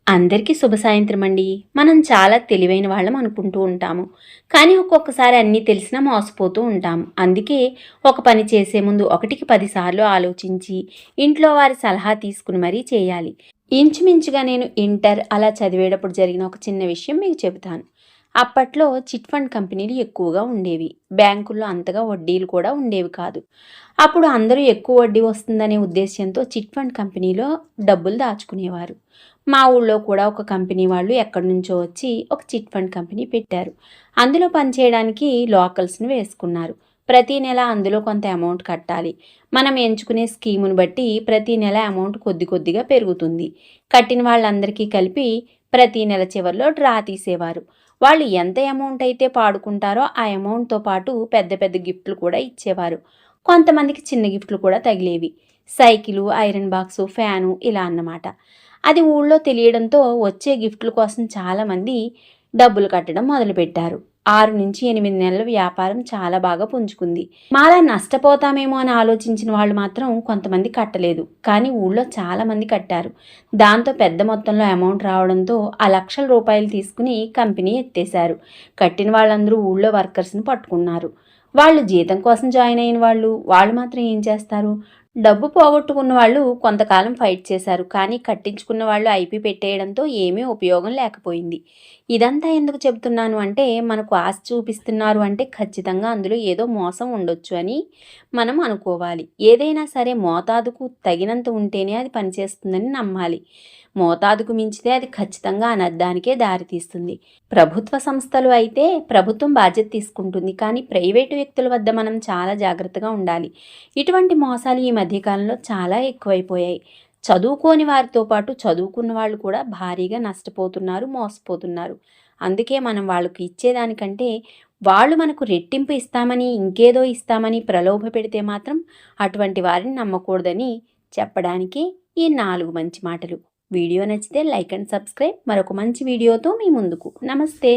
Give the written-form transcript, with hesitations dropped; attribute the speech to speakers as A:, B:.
A: అందరికీ శుభ సాయంత్రం అండి. మనం చాలా తెలివైన వాళ్ళం అనుకుంటూ ఉంటాము. కానీ ఒక్కొక్కసారి అన్నీ తెలిసినా మోసపోతూ ఉంటాము. అందుకే ఒక పని చేసే ముందు ఒకటికి 10 సార్లు ఆలోచించి ఇంట్లో వారి సలహా తీసుకుని మరీ చేయాలి. ఇంచుమించుగా నేను ఇంటర్ అలా చదివేటప్పుడు జరిగిన ఒక చిన్న విషయం మీకు చెబుతాను. అప్పట్లో చిట్ ఫండ్ కంపెనీలు ఎక్కువగా ఉండేవి. బ్యాంకుల్లో అంతగా వడ్డీలు కూడా ఉండేవి కాదు. అప్పుడు అందరూ ఎక్కువ వడ్డీ వస్తుందనే ఉద్దేశ్యంతో చిట్ ఫండ్ కంపెనీలో డబ్బులు దాచుకునేవారు. మా ఊళ్ళో కూడా ఒక కంపెనీ వాళ్ళు ఎక్కడి నుంచో వచ్చి ఒక చిట్ ఫండ్ కంపెనీ పెట్టారు. అందులో పనిచేయడానికి లోకల్స్ని వేసుకున్నారు. ప్రతి నెల అందులో కొంత అమౌంట్ కట్టాలి. మనం ఎంచుకునే స్కీమును బట్టి ప్రతి నెల అమౌంట్ కొద్ది కొద్దిగా పెరుగుతుంది. కట్టిన వాళ్ళందరికీ కలిపి ప్రతి నెల చివరిలో డ్రా తీసేవారు. వాళ్ళు ఎంత అమౌంట్ అయితే పాడుకుంటారో ఆ అమౌంట్తో పాటు పెద్ద పెద్ద గిఫ్ట్లు కూడా ఇచ్చేవారు. కొంతమందికి చిన్న గిఫ్ట్లు కూడా తగిలేవి. సైకిలు, ఐరన్ బాక్సు, ఫ్యాను ఇలా అన్నమాట. అది ఊళ్ళో తెలియడంతో వచ్చే గిఫ్ట్ల కోసం చాలామంది డబ్బులు కట్టడం మొదలుపెట్టారు. 6 నుంచి 8 నెలల వ్యాపారం చాలా బాగా పుంజుకుంది. మాలా నష్టపోతామేమో అని ఆలోచించిన వాళ్ళు మాత్రం కొంతమంది కట్టలేదు. కానీ ఊళ్ళో చాలామంది కట్టారు. దాంతో పెద్ద మొత్తంలో అమౌంట్ రావడంతో ఆ లక్షల రూపాయలు తీసుకుని కంపెనీ ఎత్తేశారు. కట్టిన వాళ్ళందరూ ఊళ్ళో వర్కర్స్ని పట్టుకున్నారు. వాళ్ళు జీతం కోసం జాయిన్ అయిన వాళ్ళు మాత్రం ఏం చేస్తారు? డబ్బు పోగొట్టుకున్న వాళ్ళు కొంతకాలం ఫైట్ చేశారు. కానీ కట్టించుకున్న వాళ్ళు ఐపీ పెట్టేయడంతో ఏమీ ఉపయోగం లేకపోయింది. ఇదంతా ఎందుకు చెబుతున్నాను అంటే మనకు ఆశ చూపిస్తున్నారు అంటే ఖచ్చితంగా అందులో ఏదో మోసం ఉండొచ్చు అని మనం అనుకోవాలి. ఏదైనా సరే మోతాదుకు తగినంత ఉంటేనే అది పనిచేస్తుందని నమ్మాలి. మోతాదుకు మించితే అది ఖచ్చితంగా అనర్థానికే దారితీస్తుంది. ప్రభుత్వ సంస్థలు అయితే ప్రభుత్వం బాధ్యత తీసుకుంటుంది. కానీ ప్రైవేటు వ్యక్తుల వద్ద మనం చాలా జాగ్రత్తగా ఉండాలి. ఇటువంటి మోసాలు ఈ మధ్యకాలంలో చాలా ఎక్కువైపోయాయి. చదువుకోని వారితో పాటు చదువుకున్న వాళ్ళు కూడా భారీగా నష్టపోతున్నారు, మోసపోతున్నారు. అందుకే మనం వాళ్ళకి ఇచ్చేదానికంటే వాళ్ళు మనకు రెట్టింపు ఇస్తామని, ఇంకేదో ఇస్తామని ప్రలోభ పెడితే మాత్రం అటువంటి వారిని నమ్మకూడదని చెప్పడానికి ఈ 4 మంచి మాటలు. వీడియో నచ్చితే లైక్ అండ్ సబ్స్క్రైబ్. మరొక మంచి వీడియోతో మీ ముందుకు. నమస్తే.